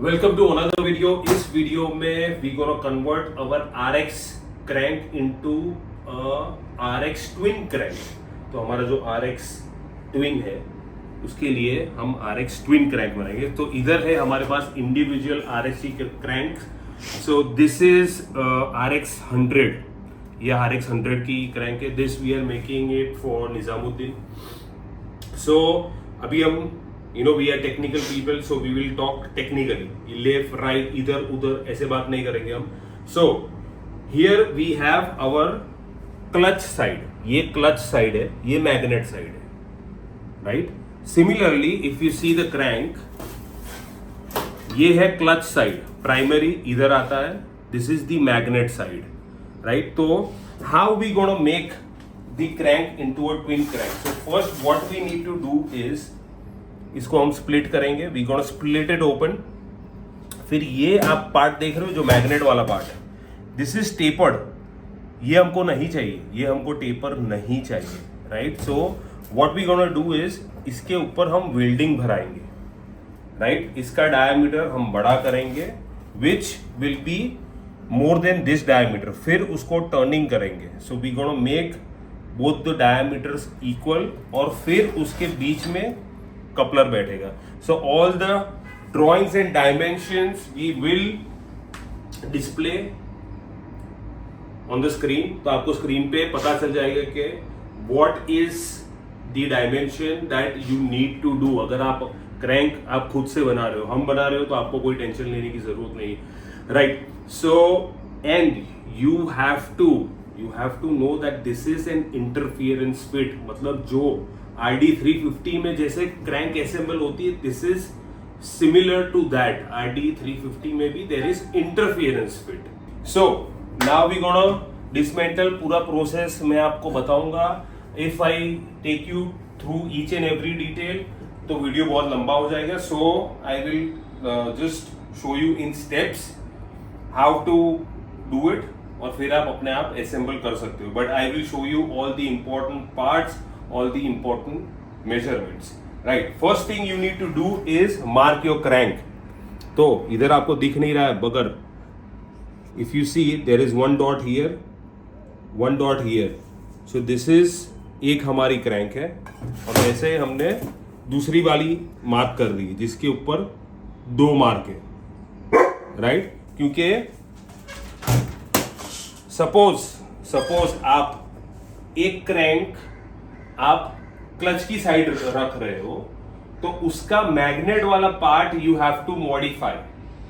Welcome to another video. इस वीडियो में we gonna convert our RX crank into RX twin crank. तो हमारा जो RX ट्विन है उसके लिए हम RX ट्विन क्रैंक बनाएंगे। तो इधर है हमारे पास individual RXC crank. So this is RX 100, यह RX 100 की क्रैंक है। This we are making it for Nizamuddin. सो अभी हम we are technical people, so we will talk technically. Left, right, इधर उधर ऐसे बात नहीं करेंगे हम. So here we have our clutch side. ये clutch side है, ये magnet side है, right? Similarly, if you see the crank, ये है clutch side. Primary इधर आता है. This is the magnet side, right? तो how we gonna make the crank into a twin crank? So first, what we need to do is इसको हम split करेंगे। We gonna split it open. फिर ये आप पार्ट देख रहे हो जो मैग्नेट वाला पार्ट है, दिस इज टेपर्ड। ये हमको नहीं चाहिए, ये हमको टेपर नहीं चाहिए, right? So what we gonna do is इसके ऊपर हम वेल्डिंग भराएंगे, राइट? इसका डायमीटर हम बड़ा करेंगे which will be more than this diameter. फिर उसको टर्निंग करेंगे। So we gonna make both the diameters equal और फिर उसके बीच में कपलर बैठेगा। So all the drawings and dimensions we will display on the screen. तो आपको स्क्रीन पे पता चल जाएगा कि what is the dimension that you need to do. अगर आप क्रैंक आप खुद से बना रहे हो, हम बना रहे हो, तो आपको कोई टेंशन लेने की जरूरत नहीं, right? So and you have to know that this is an interference fit. मतलब जो RD 350 में जैसे क्रैंक असेंबल होती है, this is similar to that. RD 350 में भी there is interference fit. So now we gonna dismantle. पूरा process मैं आपको बताऊंगा। If I take you through each and every detail तो वीडियो बहुत लंबा हो जाएगा। So I will just show you in steps how to do it, और फिर आप अपने आप असेंबल कर सकते हो। But I will show you all the important parts, all the important measurements, right? First thing you need to do is mark your crank. तो इधर आपको दिख नहीं रहा है बगर, if you see there is one dot here, one dot here. So this is एक हमारी क्रैंक है और ऐसे हमने दूसरी वाली मार्क कर दी जिसके ऊपर 2 मार्क है, राइट? क्योंकि सपोज आप एक क्रैंक आप क्लच की साइड रख रहे हो तो उसका मैग्नेट वाला part you have to modify,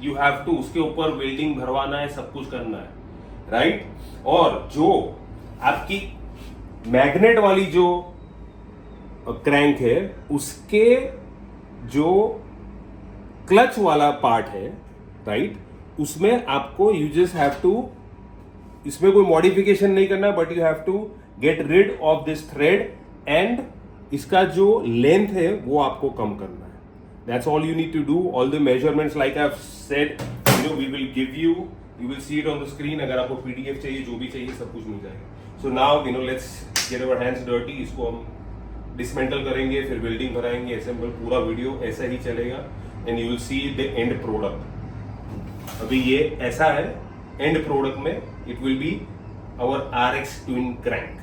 you have to उसके ऊपर वेल्डिंग भरवाना है, सब कुछ करना है, राइट? और जो आपकी मैग्नेट वाली जो क्रैंक है उसके जो क्लच वाला पार्ट है, राइट, उसमें आपको यू जस्ट हैव टू, इसमें कोई मॉडिफिकेशन नहीं करना, but you have to get rid of this thread and इसका जो लेंथ है वो आपको कम करना है। That's all you need to do. All the measurements like I have said, we will give you will see it on the screen. अगर आपको PDF चाहिए, जो भी चाहिए, सब कुछ मिल जाएगा। So now let's get our hands dirty. इसको हम डिसमेंटल करेंगे, फिर वेल्डिंग कराएंगे, असेंबल। पूरा वीडियो ऐसा ही चलेगा and you will see the end product. अभी ये ऐसा है, एंड प्रोडक्ट में it will be our RX twin crank.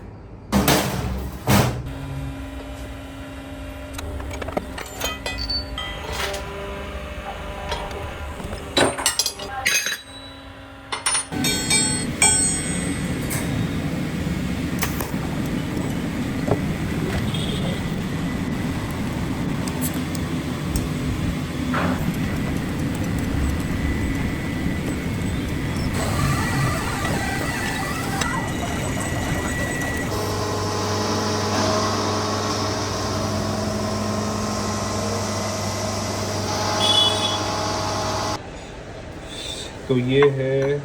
तो ये है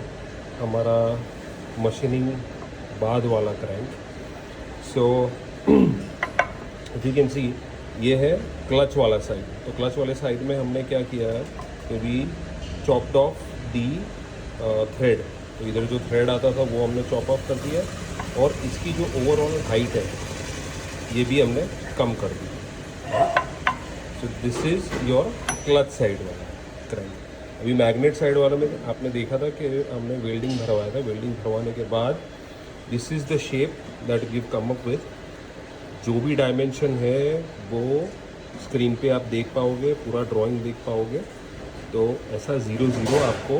हमारा मशीनिंग बाद वाला crank. So you can see ये है क्लच वाला साइड। तो क्लच वाले साइड में हमने क्या किया है कि we chopped off the thread. तो इधर जो थ्रेड आता था वो हमने चॉप ऑफ कर दिया और इसकी जो ओवरऑल हाइट है ये भी हमने कम कर दी। So this is your clutch side वाला क्रैंक। अभी मैग्नेट साइड वाला में आपने देखा था कि हमने वेल्डिंग भरवाया था। वेल्डिंग भरवाने के बाद this is the shape that we come up with. जो भी डायमेंशन है वो स्क्रीन पे आप देख पाओगे, पूरा ड्राइंग देख पाओगे। तो ऐसा 0-0 आपको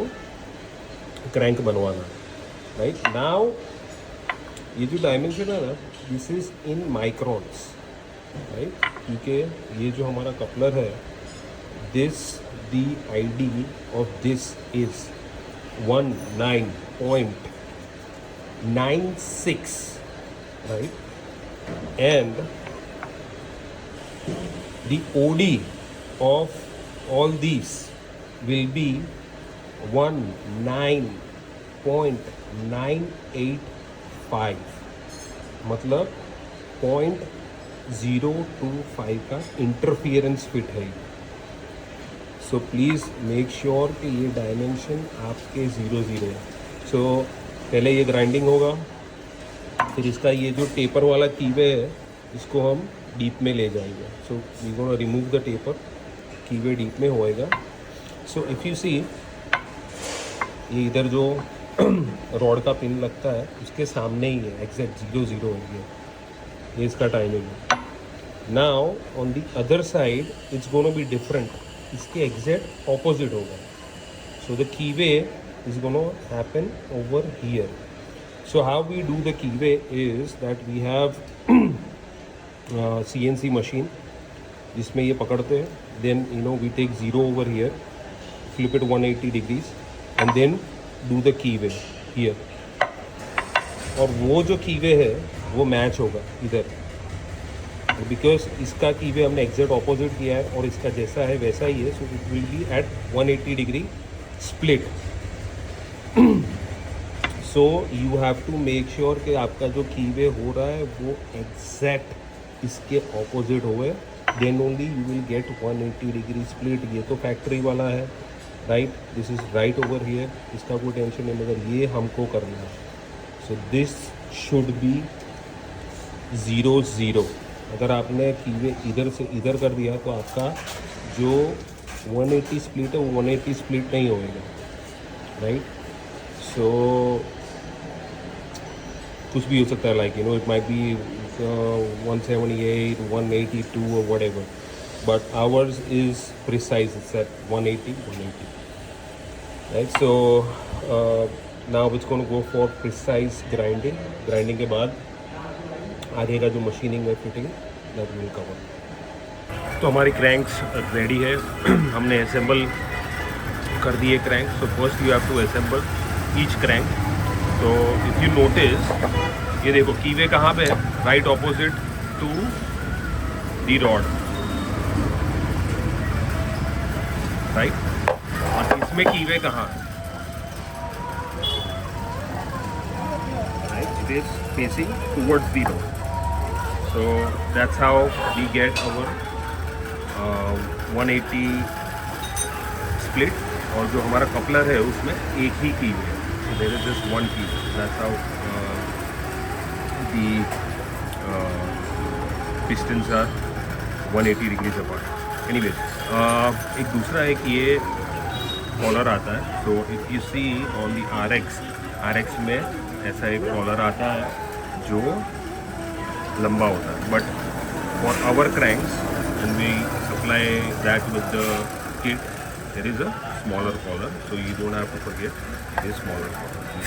क्रैंक बनवाना। राइट नाउ ये जो डायमेंशन है ना, this is in microns, right, क्योंकि ये जो हमारा कपलर है, this the ID of this is 19.96, right, and the OD of all these will be 19.985, मतलब 0.025 का इंटरफियरेंस फिट है। सो प्लीज़ मेक श्योर कि ये डायमेंशन आपके 0-0 है। सो पहले ये ग्राइंडिंग होगा, फिर इसका ये जो टेपर वाला कीवे है इसको हम डीप में ले जाएंगे। So we gonna remove the taper, keyway deep में होएगा। सो इफ़ यू सी ये इधर जो रॉड का पिन लगता है उसके सामने ही है, एग्जैक्ट 0-0 है ये इसका टाइमिंग है। Now on the other side it's gonna be different, इसके एग्जैक्ट ऑपोजिट होगा। So the कीवे is gonna happen over here. So how we do the keyway is that we have CNC machine जिसमें ये पकड़ते हैं, then we take 0 over here, flip it 180 degrees and then do the keyway here। और वो जो कीवे है वो match होगा इधर, बिकॉज इसका कीवे हमने एग्जैक्ट ऑपोजिट किया है और इसका जैसा है वैसा ही है। So it will be at 180 degree split. So you have to make sure कि आपका जो कीवे हो रहा है वो एग्जैक्ट इसके ऑपोजिट होए, then only you will get 180 degree split. ये तो फैक्ट्री वाला है, right, this is right over here, इसका कोई टेंशन नहीं, मगर ये हमको करना है। So this should be 0-0। अगर आपने कीवे इधर से इधर कर दिया तो आपका जो 180 स्प्लिट है वो 180 स्प्लिट नहीं होएगा, राइट। सो कुछ भी हो सकता है, like it might be 178, 182 or whatever, but ours is precise, it's at 180, right? So now it's going to go for precise grinding के बाद आगे का जो मशीनिंग है, फिटिंग, दैट विल कवर। तो हमारी क्रैंक्स रेडी है। हमने असेंबल कर दिए crank. So first you have to assemble each crank. तो इफ़ यू नोटिस, ये देखो कीवे कहाँ पे है, right opposite to the rod, right, और इसमें कीवे कहाँ है, right, it is facing towards the rod. So that's how we get our 180 split. और जो हमारा कपलर है उसमें एक ही कीवे है, there is just one keyway. That's how the pistons are 180 degrees apart. Anyway, एक दूसरा है कि ये कॉलर आता है। तो if you see on the RX में ऐसा एक कॉलर आता है जो लंबा होता है, but for our cranks and we supply that with the kit, there is a smaller collar. So you don't have to forget this smaller collar, you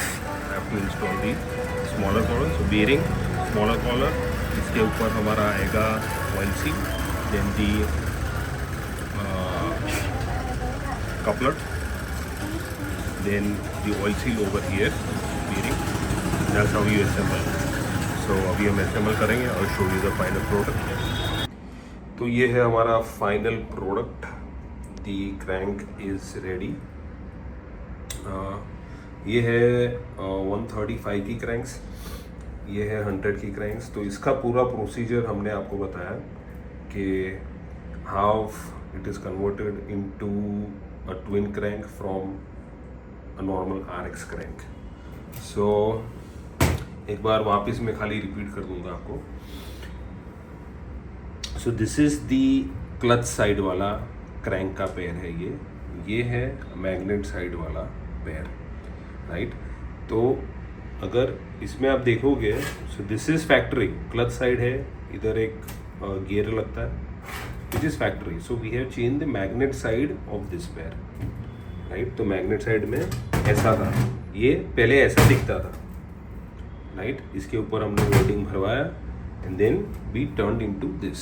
have to install the smaller collar. So bearing, smaller collar, इसके ऊपर हमारा आएगा oil seal, then the coupler, then the oil seal over here, bearing. That's how you assemble. So अभी हम assemble करेंगे और show you the final product. तो ये है हमारा final product. The crank is ready. ये है 135 की क्रैंक्स। ये है 100 की क्रैंक्स। तो इसका पूरा प्रोसीजर हमने आपको बताया कि how it is converted into a twin crank from a normal RX crank. So एक बार वापस मैं खाली रिपीट कर दूंगा आपको। So this is the clutch side वाला क्रैंक का पेयर है ये है मैग्नेट साइड वाला पेयर, राइट। तो अगर इसमें आप देखोगे, so this is factory, clutch side है, इधर एक गियर लगता है, which is factory. So we have change the magnet side of this pair, right. तो मैग्नेट साइड में ऐसा था, ये पहले ऐसा दिखता था, राइट। इसके ऊपर हमने वेल्डिंग भरवाया and then we turned into this.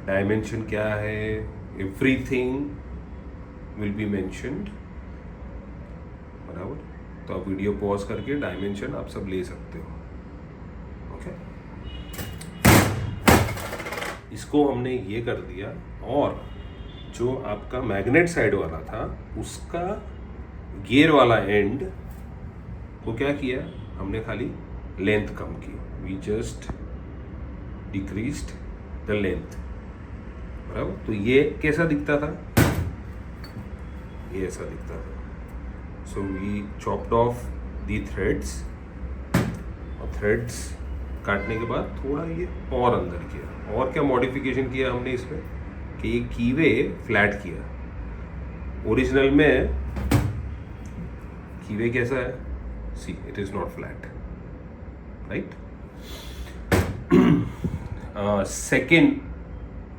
Dimension क्या है, एवरीथिंग विल बी मेंशन्ड, बराबर। तो आप वीडियो पॉज करके डायमेंशन आप सब ले सकते हो, ओके। इसको हमने ये कर दिया, और जो आपका मैग्नेट साइड वाला था उसका गियर वाला एंड को क्या किया, हमने खाली लेंथ कम की, we just decreased the length, बराबर। तो ये कैसा दिखता था, ये ऐसा दिखता था। So we chopped off the threads, और थ्रेड्स काटने के बाद थोड़ा ये और अंदर किया। और क्या मॉडिफिकेशन किया हमने इसमें कि ये कीवे फ्लैट किया। ओरिजिनल में कीवे कैसा है, see it is not flat, right. Second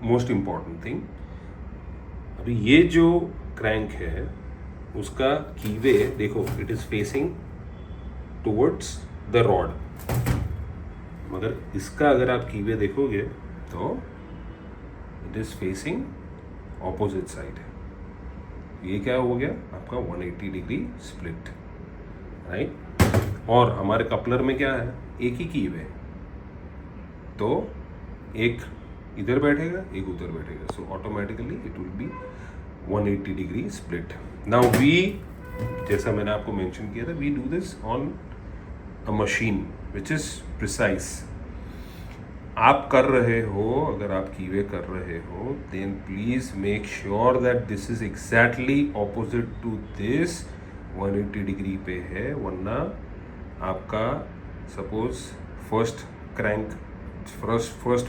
most important thing, अभी ये जो क्रैंक है उसका कीवे देखो, it is facing towards the rod, मगर इसका अगर आप कीवे देखोगे तो it is facing opposite side. ये क्या हो गया आपका 180 डिग्री स्प्लिट, राइट। और हमारे कपलर में क्या है, एक ही कीवे, तो एक इधर बैठेगा एक उधर बैठेगा, so automatically it will be 180 degree split. Now we, जैसा मैंने आपको मेंशन किया था, we do this on a machine which is precise. आप कर रहे हो, अगर आप कीवे कर रहे हो, then please make sure that this is exactly opposite to this, 180 degree पे है, वरना आपका सपोज फर्स्ट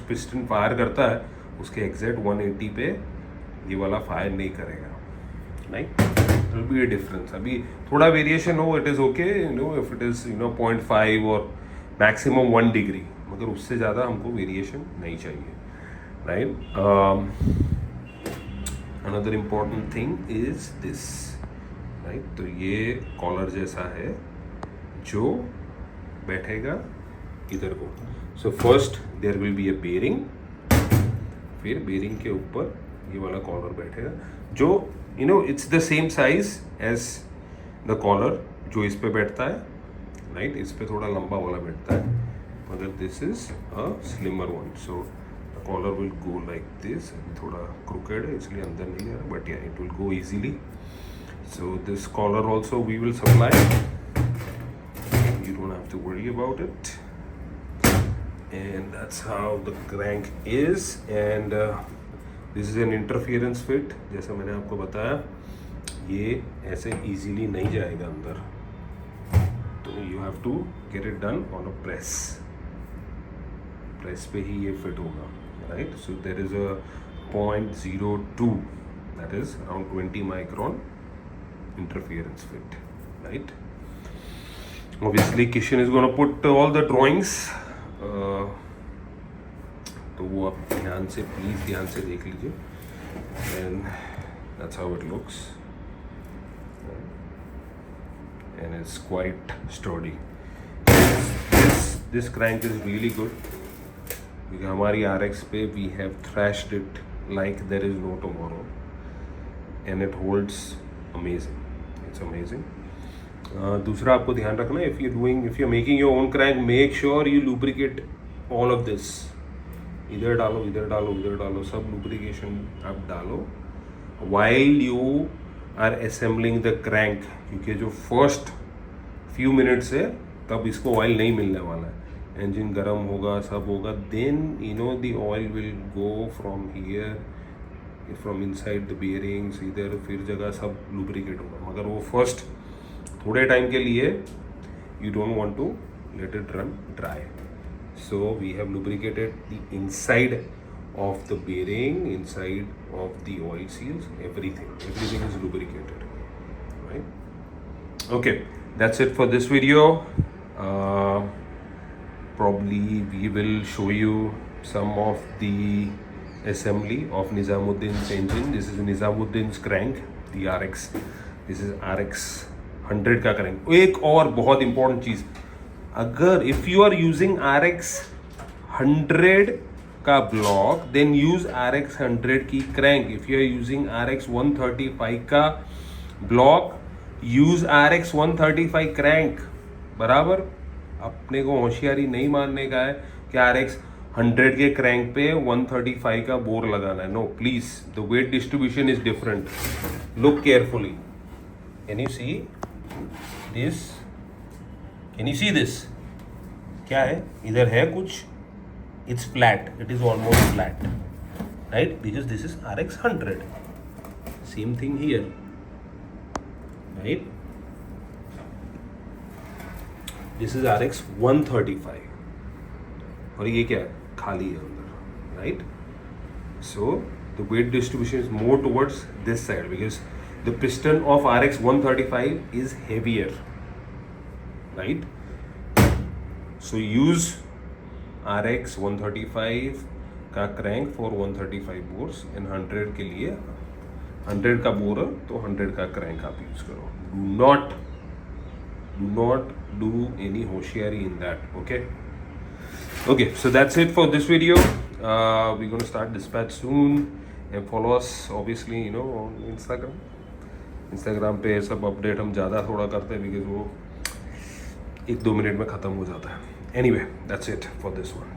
पिस्टन फायर करता है, उसके एग्जैक्ट 180 पे ये वाला फायर नहीं करेगा, right. Will be A difference. अभी थोड़ा वेरिएशन हो, it is okay, you know, if it is 0.5 और मैक्सिमम 1 डिग्री, मगर उससे ज़्यादा हमको वेरिएशन नहीं चाहिए, right. Another important thing is this, right. तो ये कॉलर जैसा है जो बैठेगा इधर को। So first there will be a bearing, फिर बेरिंग के ऊपर ये वाला कॉलर बैठेगा, जो you know it's the same size as the collar जो इस पे बैठता है, राइट। इस पे थोड़ा लंबा वाला बैठता है, मगर this is a slimmer one. So the collar will go like this, थोड़ा क्रूकेड है इसलिए अंदर नहीं जा रहा, but yeah it will go easily. So this collar also we will supply, you don't have to worry about it, and that's how the crank is. And this is an interference fit, जैसा मैंने आपको बताया, ये ऐसे easily नहीं जाएगा अंदर, तो you have to get it done on a press पे ही ये फिट होगा, right. So there is a 0.02, that is around 20 micron interference fit, right. Obviously Kishan is going to put all the drawings, तो वो आप ध्यान से, please ध्यान से देख लीजिए, and that's how it looks, and it's quite sturdy. This crank is really good, because हमारी RX पे we have thrashed it like there is no tomorrow, and it holds amazing, it's amazing. दूसरा आपको ध्यान रखना, if you making your own crank, make sure you lubricate all of this. इधर डालो इधर डालो इधर डालो, सब लुब्रिकेशन आप डालो while you are assembling the crank, क्योंकि जो फर्स्ट फ्यू मिनट्स है तब इसको ऑयल नहीं मिलने वाला है, इंजन गर्म होगा, सब होगा, then you know the oil will go from here, from inside the bearings, इधर फिर जगह सब लुब्रिकेट होगा, मगर वो फर्स्ट थोड़े टाइम के लिए you don't want to let it run dry. So we have lubricated the inside of the bearing, inside of the oil seals, everything is lubricated, right? Okay, that's it for this video. Probably we will show you some of the assembly of Nizamuddin's engine. This is Nizamuddin's crank, the RX. This is RX 100 का crank. एक और बहुत important चीज़, अगर if you are using RX 100 का block, then use RX 100 की crank. If you are using RX 135 का block, use RX 135 crank. बराबर. अपने को होशियारी नहीं मानने का है कि RX 100 के क्रैंक पे 135 का बोर लगाना है. No please, the weight distribution is different. Look carefully. Can you see this? Can you see this? क्या है? इधर है कुछ. It's flat. It is almost flat, right? Because this is RX 100. Same thing here, right? This is RX 135. और ये क्या है? खाली है अंदर, right? So the weight distribution is more towards this side because the piston of RX 135 is heavier. Right? So use RX 135 का crank for 135 bourse, इन 100 के लिए 100 का बोर है तो 100 का क्रैंक आप यूज करो. Do not do any होशियारी in that. Okay, so that's it for this video. We're going to start dispatch soon and follow us obviously, you know, on Instagram पे सब अपडेट हम ज़्यादा थोड़ा करते हैं because वो 1-2 मिनट में ख़त्म हो जाता है. Anyway, that's it for this one.